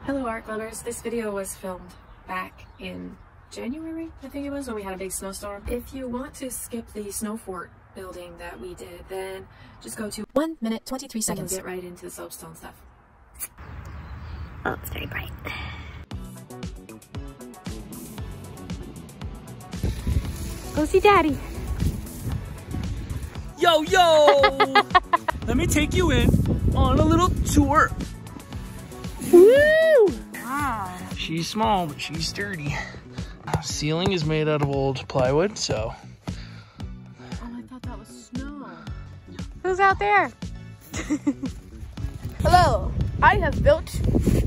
Hello art lovers, this video was filmed back in January, I think it was, when we had a big snowstorm. If you want to skip the snow fort building that we did, then just go to 1 minute 23 seconds and get right into the soapstone stuff. Oh, it's very bright. Go see Daddy. Yo, yo! Let me take you in on a little tour. Woo! Wow. She's small, but she's sturdy. Ceiling is made out of old plywood, so. Oh, I thought that was snow. Who's out there? Hello, I have built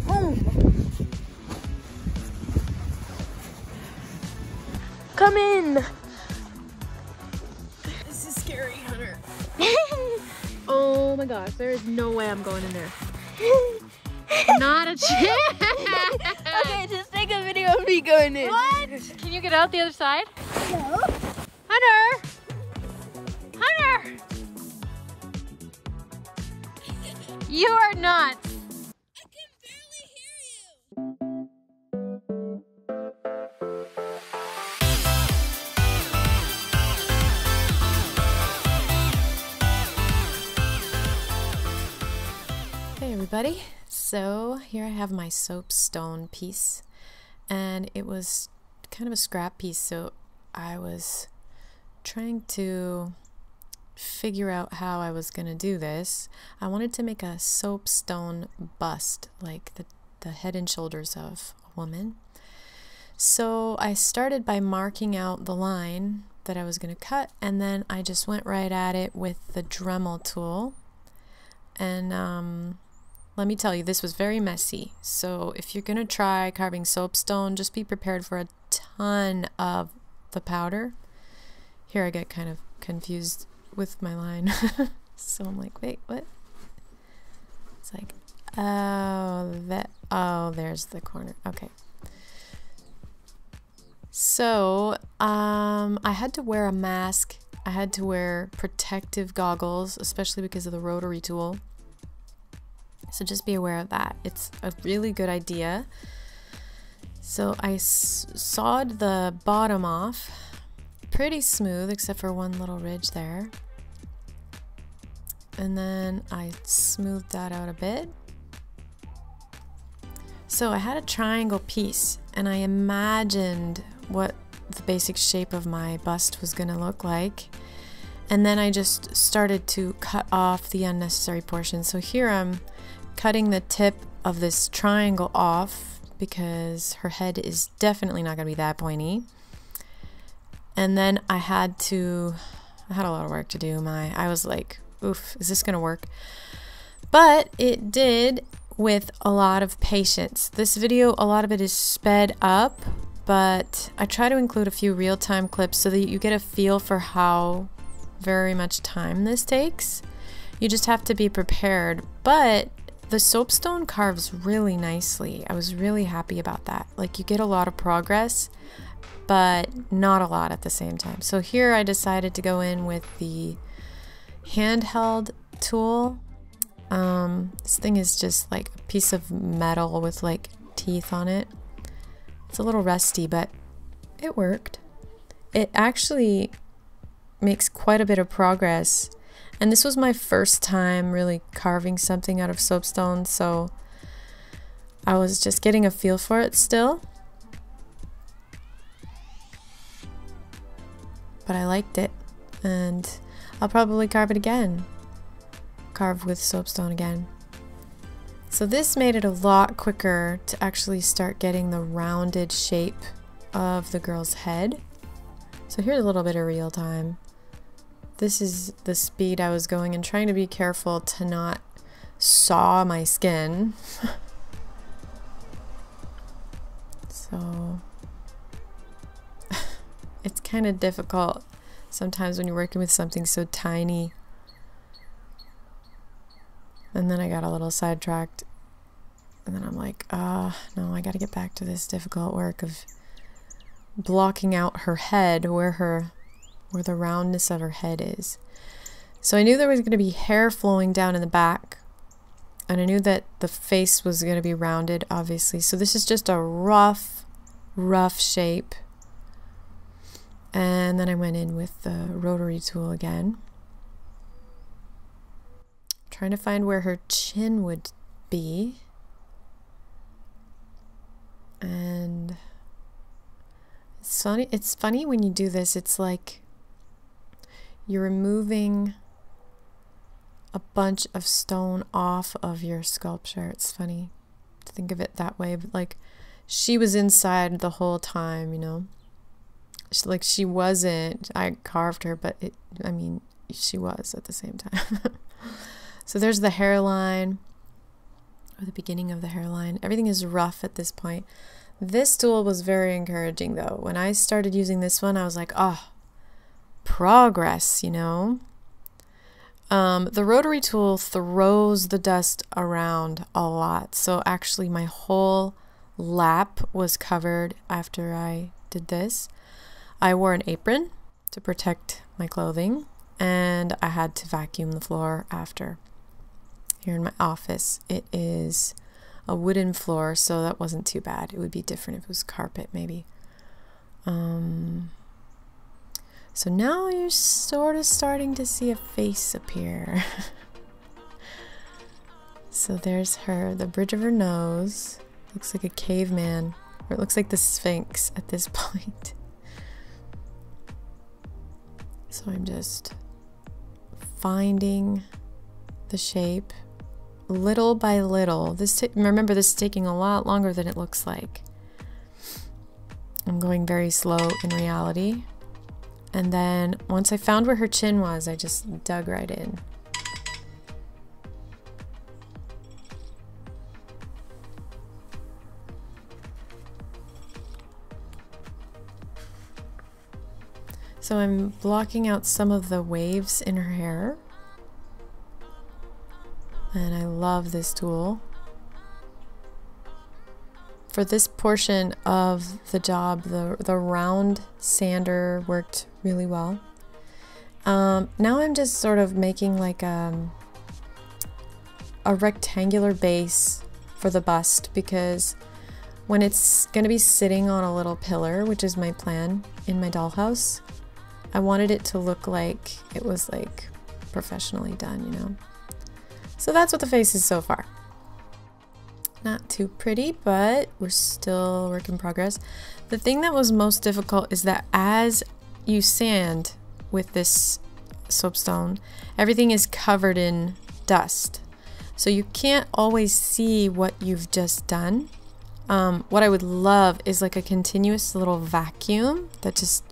home. Come in. This is scary, Hunter. Oh my gosh, there is no way I'm going in there. Not a chance. Okay, just take a video of me going in. What? Can you get out the other side? No. Hunter! Hunter! You are nuts. I can barely hear you. Hey everybody, so here I have my soapstone piece, and it was kind of a scrap piece, so I was trying to figure out how I was gonna do this. I wanted to make a soapstone bust, like the head and shoulders of a woman. So I started by marking out the line that I was gonna cut, and then I just went right at it with the Dremel tool. And let me tell you, this was very messy. So if you're gonna try carving soapstone, just be prepared for a ton of the powder. Here I get kind of confused with my line. So I'm like, wait, what? It's like, oh, there's the corner. Okay. So I had to wear a mask. I had to wear protective goggles, especially because of the rotary tool. So just be aware of that. It's a really good idea. So I sawed the bottom off pretty smooth, except for one little ridge there. And then I smoothed that out a bit. So I had a triangle piece, and I imagined what the basic shape of my bust was gonna look like. And then I just started to cut off the unnecessary portions. So here I'm cutting the tip of this triangle off because her head is definitely not gonna be that pointy. And then I had a lot of work to do. I was like, oof, is this gonna work? But it did, with a lot of patience. This video, a lot of it is sped up, but I try to include a few real-time clips so that you get a feel for how very much time this takes. You just have to be prepared. But the soapstone carves really nicely. I was really happy about that. Like, you get a lot of progress, but not a lot at the same time. So here I decided to go in with the handheld tool. This thing is just like a piece of metal with like teeth on it. It's a little rusty, but it worked. It actually makes quite a bit of progress. And this was my first time really carving something out of soapstone, so I was just getting a feel for it still. But I liked it, and I'll probably carve it again. Carve with soapstone again. So this made it a lot quicker to actually start getting the rounded shape of the girl's head. So here's a little bit of real time. This is the speed I was going, and trying to be careful to not saw my skin. So it's kind of difficult sometimes when you're working with something so tiny. And then I got a little sidetracked, and then I'm like, no, I gotta get back to this difficult work of blocking out her head where the roundness of her head is. So I knew there was going to be hair flowing down in the back, And I knew that the face was going to be rounded, obviously. So this is just a rough shape. And then I went in with the rotary tool again. Trying to find where her chin would be. And it's funny when you do this. It's like you're removing a bunch of stone off of your sculpture. It's funny to think of it that way, but like she was inside the whole time, you know. Like she wasn't, I carved her, but I mean, she was at the same time. So there's the hairline, or the beginning of the hairline. Everything is rough at this point. This tool was very encouraging though. When I started using this one, I was like, oh, progress, you know. The rotary tool throws the dust around a lot. So actually my whole lap was covered after I did this. I wore an apron to protect my clothing, and I had to vacuum the floor after. Here in my office, it is a wooden floor, so that wasn't too bad. It would be different if it was carpet, maybe. So now you're sort of starting to see a face appear. So there's her, the bridge of her nose. Looks like a caveman, or it looks like the Sphinx at this point. So I'm just finding the shape little by little. Remember, this is taking a lot longer than it looks like. I'm going very slow in reality. And then once I found where her chin was, I just dug right in. So I'm blocking out some of the waves in her hair. And I love this tool. For this portion of the job, the round sander worked really well. Now I'm just sort of making like a rectangular base for the bust, because when it's going to be sitting on a little pillar, which is my plan in my dollhouse, I wanted it to look like it was like professionally done, you know. So that's what the face is so far. Not too pretty, but we're still a work in progress. The thing that was most difficult is that as you sand with this soapstone, everything is covered in dust. So you can't always see what you've just done. What I would love is like a continuous little vacuum that just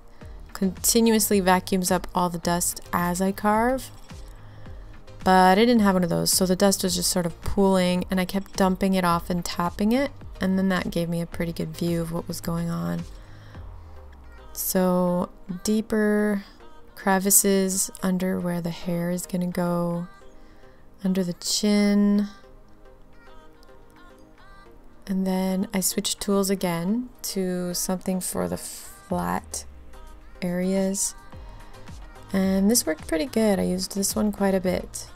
continuously vacuums up all the dust as I carve. But I didn't have one of those, so the dust was just sort of pooling, and I kept dumping it off and tapping it, and then that gave me a pretty good view of what was going on. So deeper crevices under where the hair is gonna go, under the chin. And then I switched tools again to something for the flat areas. And this worked pretty good. I used this one quite a bit.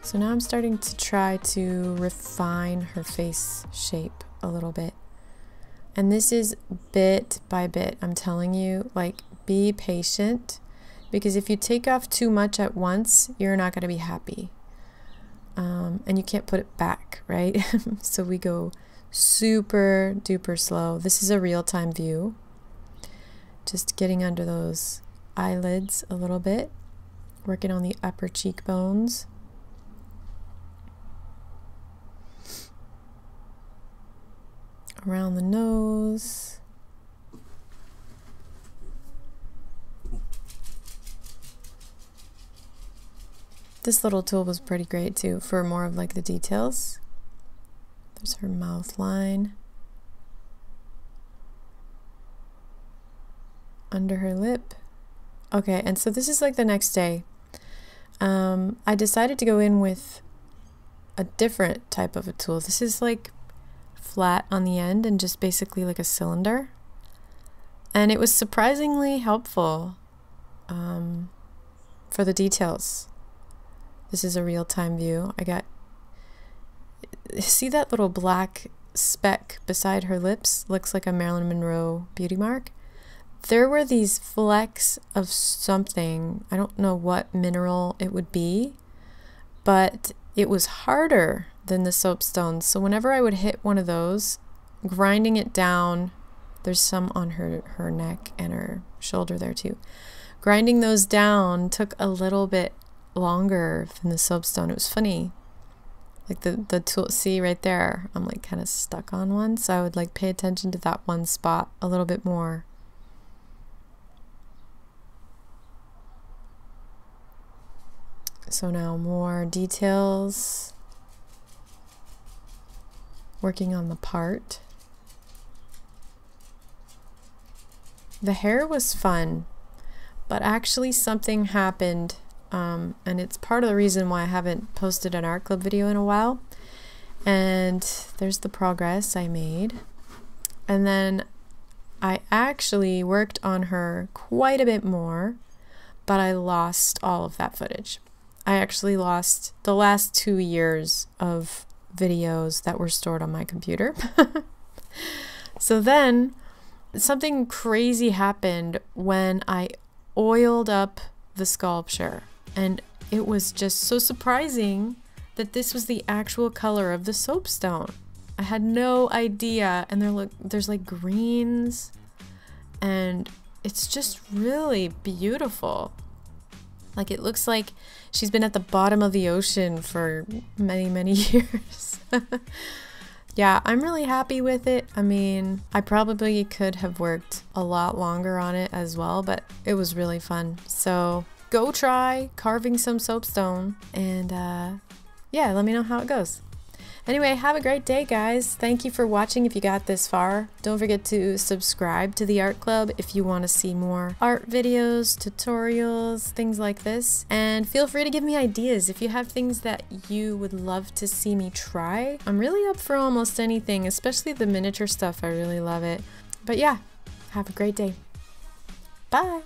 So now I'm starting to try to refine her face shape a little bit. And this is bit by bit. I'm telling you, like, be patient, because if you take off too much at once, you're not going to be happy. And you can't put it back, right? So we go super duper slow. This is a real-time view. Just getting under those eyelids a little bit, working on the upper cheekbones. Around the nose. This little tool was pretty great too for more of like the details. There's her mouth line. Under her lip. Okay, and so this is like the next day. I decided to go in with a different type of a tool. This is like flat on the end and just basically like a cylinder. And it was surprisingly helpful for the details. This is a real-time view. See that little black speck beside her lips? Looks like a Marilyn Monroe beauty mark. There were these flecks of something. I don't know what mineral it would be, but it was harder than the soapstone. So whenever I would hit one of those, grinding it down, there's some on her neck and her shoulder there too. Grinding those down took a little bit longer than the soapstone. It was funny. Like the tool, see right there, I'm like kind of stuck on one. So I would like pay attention to that one spot a little bit more. So now more details. Working on the part. The hair was fun, but actually something happened, and it's part of the reason why I haven't posted an art club video in a while. And there's the progress I made. And then I actually worked on her quite a bit more, but I lost all of that footage. I actually lost the last 2 years of videos that were stored on my computer. So then something crazy happened when I oiled up the sculpture, and it was just so surprising that this was the actual color of the soapstone. I had no idea, and there's like greens, and it's just really beautiful. Like it looks like she's been at the bottom of the ocean for many, many years. Yeah, I'm really happy with it. I mean, I probably could have worked a lot longer on it as well, but it was really fun. So go try carving some soapstone, and yeah, let me know how it goes. Anyway, have a great day, guys. Thank you for watching if you got this far. Don't forget to subscribe to the art club if you want to see more art videos, tutorials, things like this. And feel free to give me ideas if you have things that you would love to see me try. I'm really up for almost anything, especially the miniature stuff. I really love it. But yeah, have a great day. Bye.